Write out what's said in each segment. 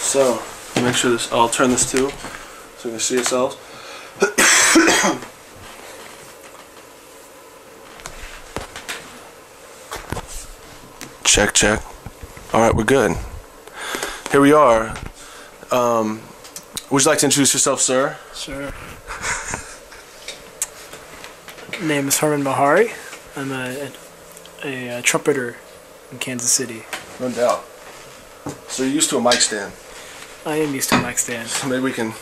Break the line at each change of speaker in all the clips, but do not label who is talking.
So, make sure this, I'll turn this too, so you can see yourselves. Check, check. Alright, we're good. Here we are. Would you like to introduce yourself, sir?
Sure. Name is Hermon Mehari. I'm a trumpeter in Kansas City.
No doubt. So you're used to a mic stand.
I am used to a mic stand.
So maybe we can do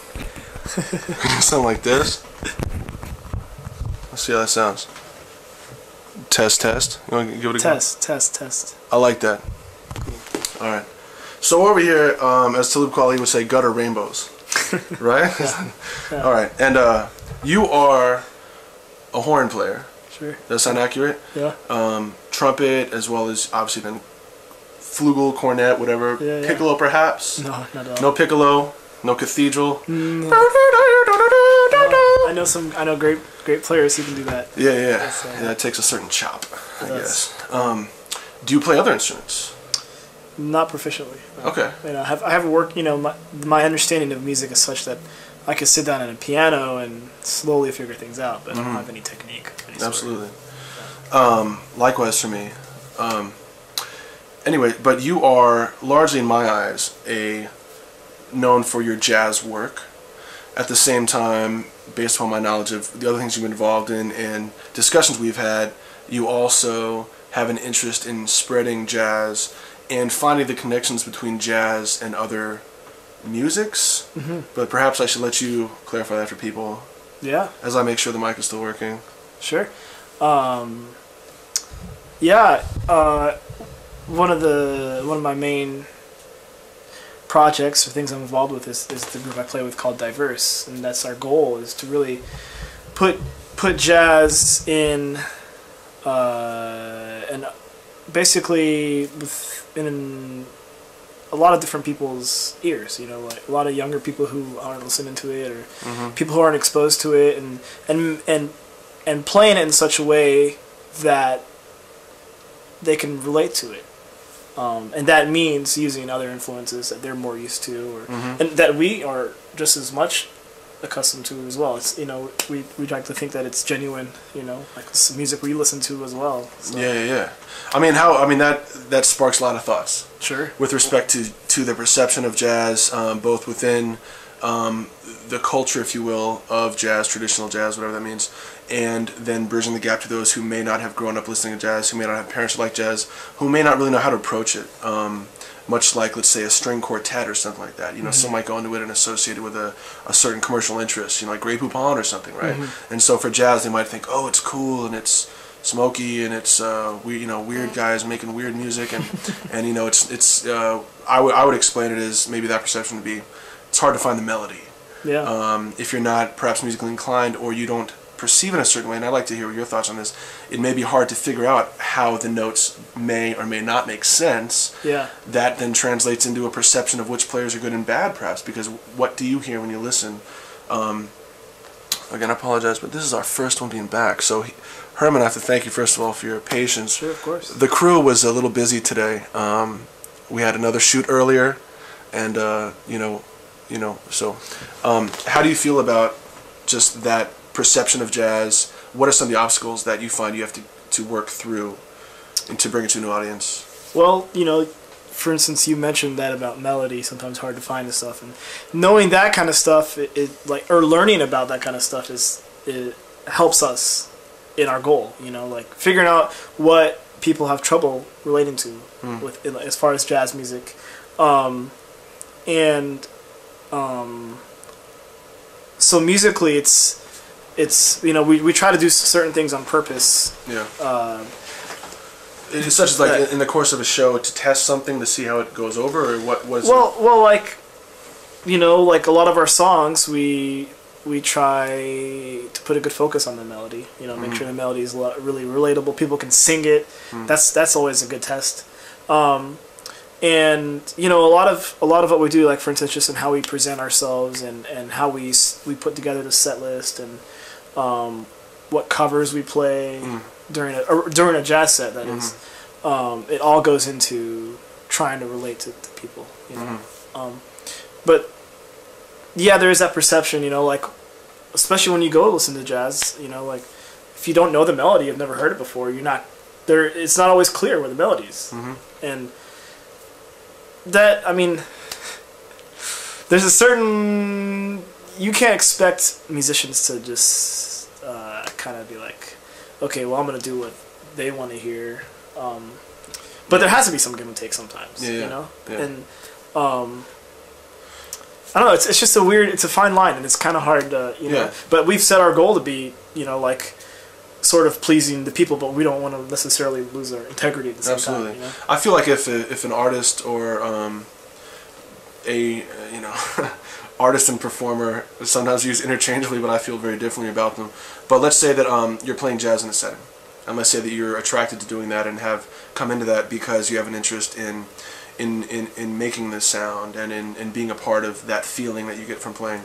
something like this. Let's see how that sounds. Test, test. You want to give it a go?
Test.
I like that. Cool. Alright. So over here, as Talib Kweli would say, gutter rainbows. Right?
Yeah.
Alright. And you are a horn player.
Sure.
Does that sound accurate?
Yeah.
Trumpet, as well as obviously then flugel, cornet, whatever.
Yeah, yeah.
Piccolo, perhaps?
No, not at all.
No piccolo, no cathedral.
No. I know great players who can do that.
Yeah. Yeah, it takes a certain chop, I guess. Do you play other instruments?
Not proficiently. No.
Okay.
You know, I have work. You know, my understanding of music is such that I could sit down at a piano and slowly figure things out, but I don't have any technique.
Absolutely. Likewise for me. Anyway, but you are largely, in my eyes, known for your jazz work. At the same time, based upon my knowledge of the other things you've been involved in and discussions we've had, you also have an interest in spreading jazz and finding the connections between jazz and other musics. But perhaps I should let you clarify that for people.
Yeah.
As I make sure the mic is still working.
Sure. Yeah. One of my main projects or things I'm involved with is the group I play with called Diverse, and that's our goal, is to really put jazz in and basically in a lot of different people's ears. You know, like a lot of younger people who aren't listening to it, or people who aren't exposed to it, and playing it in such a way that they can relate to it. And that means using other influences that they're more used to, or and that we are just as much accustomed to as well. It's, you know, we like to think that it's genuine, you know, like it's music we listen to as well. So.
Yeah. I mean that sparks a lot of thoughts.
Sure.
With respect to the perception of jazz, both within the culture, if you will, of jazz, traditional jazz, whatever that means, and then bridging the gap to those who may not have grown up listening to jazz, who may not have parents who like jazz, who may not really know how to approach it. Much like, let's say, a string quartet or something like that. You know, some might go into it and associate it with a certain commercial interest, you know, like Grey Poupon or something, right? And so for jazz, they might think, oh, it's cool and it's smoky and it's weird guys making weird music, and you know, I would explain it as maybe that perception would be, it's hard to find the melody.
Yeah.
If you're not perhaps musically inclined, or you don't perceive in a certain way, and I'd like to hear your thoughts on this, it may be hard to figure out how the notes may or may not make sense.
Yeah. That
then translates into a perception of which players are good and bad, perhaps, because what do you hear when you listen? Again, I apologize, but this is our first one being back, so Hermon, I have to thank you first of all for your patience.
Sure, of course.
The crew was a little busy today. We had another shoot earlier, and so how do you feel about just that perception of jazz? What are some of the obstacles that you find you have to work through and to bring it to a new audience?
Well, you know, for instance, you mentioned that about melody, sometimes hard to find and stuff, and knowing that kind of stuff, or learning about that kind of stuff it helps us in our goal. You know, like figuring out what people have trouble relating to with as far as jazz music, so musically, it's you know, we try to do certain things on purpose.
Yeah. It's such as like in the course of a show to test something to see how it goes over, or what was?
Well, like, you know, like a lot of our songs, we try to put a good focus on the melody. You know, make sure the melody is really relatable. People can sing it. That's always a good test. And you know, a lot of what we do, like for instance, just in how we present ourselves and how we put together the set list, and what covers we play during a jazz set. That is, it all goes into trying to relate to people. You know, But yeah, there is that perception, you know, like, especially when you go listen to jazz, you know, like, if you don't know the melody, you've never heard it before, you're not there. It's not always clear where the melody is, and that, I mean, there's a certain, you can't expect musicians to just kind of be like, okay, well, I'm gonna do what they want to hear, but there has to be some give and take sometimes, you know, and I don't know. It's just it's a fine line, and it's kind of hard to, you know. But we've set our goal to be, you know, like, sort of pleasing the people, but we don't want to necessarily lose our integrity at the same time. You know?
I feel like if an artist or you know artist and performer sometimes used interchangeably, but I feel very differently about them. But let's say that you're playing jazz in a setting, and let's say that you're attracted to doing that and have come into that because you have an interest in making this sound and in being a part of that feeling that you get from playing.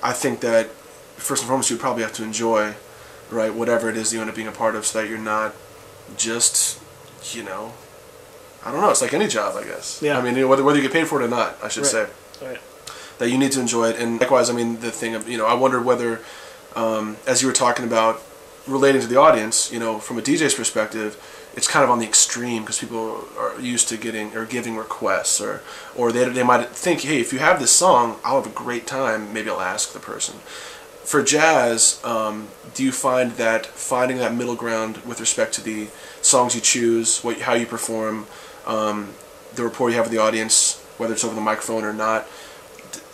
I think that first and foremost you probably have to enjoy, right, whatever it is you end up being a part of, so that you're not just, you know, I don't know, it's like any job, I guess. Yeah. I mean, you know, whether you get paid for it or not, I should say. Right. That you need to enjoy it. And likewise, I mean, the thing of, you know, I wondered whether, as you were talking about relating to the audience, you know, from a DJ's perspective, it's kind of on the extreme because people are used to getting or giving requests, or they might think, hey, if you have this song, I'll have a great time. Maybe I'll ask the person. For jazz, do you find that finding that middle ground with respect to the songs you choose, how you perform, the rapport you have with the audience, whether it's over the microphone or not,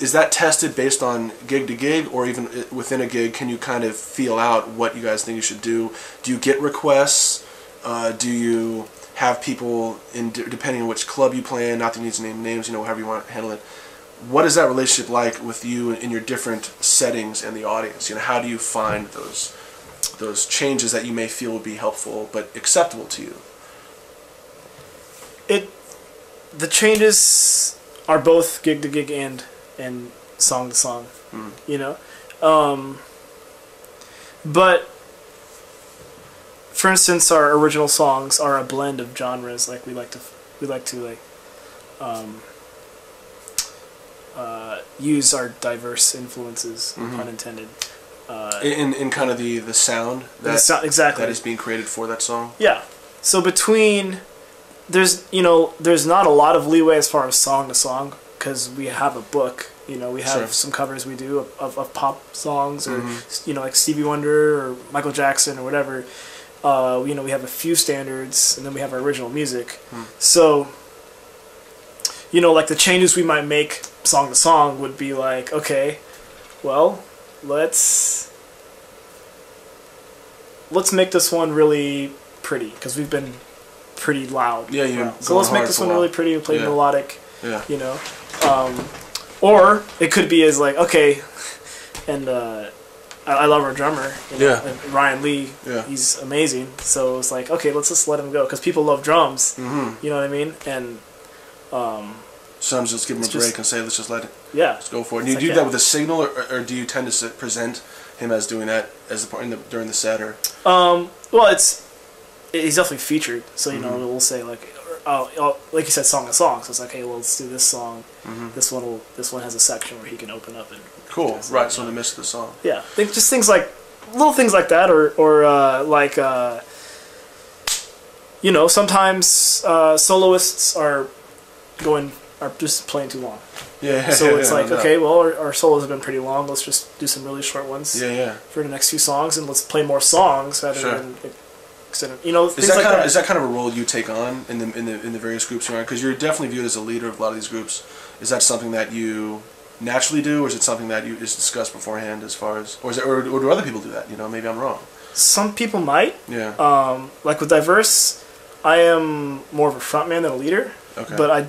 is that tested based on gig to gig, or even within a gig, can you kind of feel out what you guys think you should do? Do you get requests? Do you have people, depending on which club you play in, not that you need to name names, you know, however you want to handle it, what is that relationship like with you in your different settings and the audience? You know, how do you find those changes that you may feel would be helpful but acceptable to you?
The changes are both gig to gig and song to song, you know, but for instance, our original songs are a blend of genres. Like we like to use our diverse influences, pun intended.
In kind of the sound exactly that is being created for that song.
Yeah. So there's not a lot of leeway as far as song to song because we have a book. You know, we have some covers we do of pop songs, or you know, like Stevie Wonder or Michael Jackson or whatever. You know, we have a few standards, and then we have our original music. So, you know, like the changes we might make song to song would be like, okay, well, let's make this one really pretty because we've been pretty loud.
Yeah, you.
So let's make this one really pretty and play melodic. Yeah. You know, or it could be as like, okay, and I love our drummer. You know, and Ryan Lee. Yeah. He's amazing. So it's like, okay, let's just let him go because people love drums. You know what I mean? And
sometimes just give him a break and say, let's just let it.
Yeah.
Let's go for it. And you do that with a signal, or do you tend to present him as doing that as during the set, or?
Well, he's definitely featured. So you know, we'll say like, like you said, song to song. So it's like, hey, well, let's do this song. This one has a section where he can open up and.
Cool. Right. So in the midst of the song.
Yeah. Just things like little things like that, or like you know, sometimes soloists are just playing too long. Yeah. So it's like, okay, well, our solos have been pretty long. Let's just do some really short ones. Yeah. For the next few songs, and let's play more songs rather than. You know,
is that kind of a role you take on in the various groups you're on? Because you're definitely viewed as a leader of a lot of these groups. Is that something that you naturally do, or is it something that is discussed beforehand, as far as, or do other people do that? You know, maybe I'm wrong.
Some people might. Yeah. Like with Diverse, I am more of a frontman than a leader. Okay. But I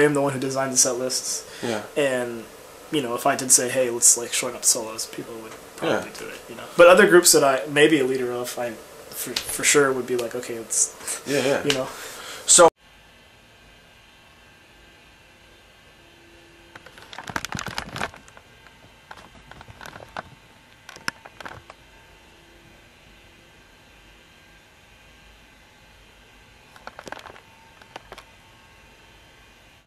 am the one who designs the set lists. Yeah. And you know, if I did say, hey, let's like shorten up the solos, people would probably do it. You know. But other groups that I may be a leader of, I for sure would be like, okay, let's. Yeah. You know.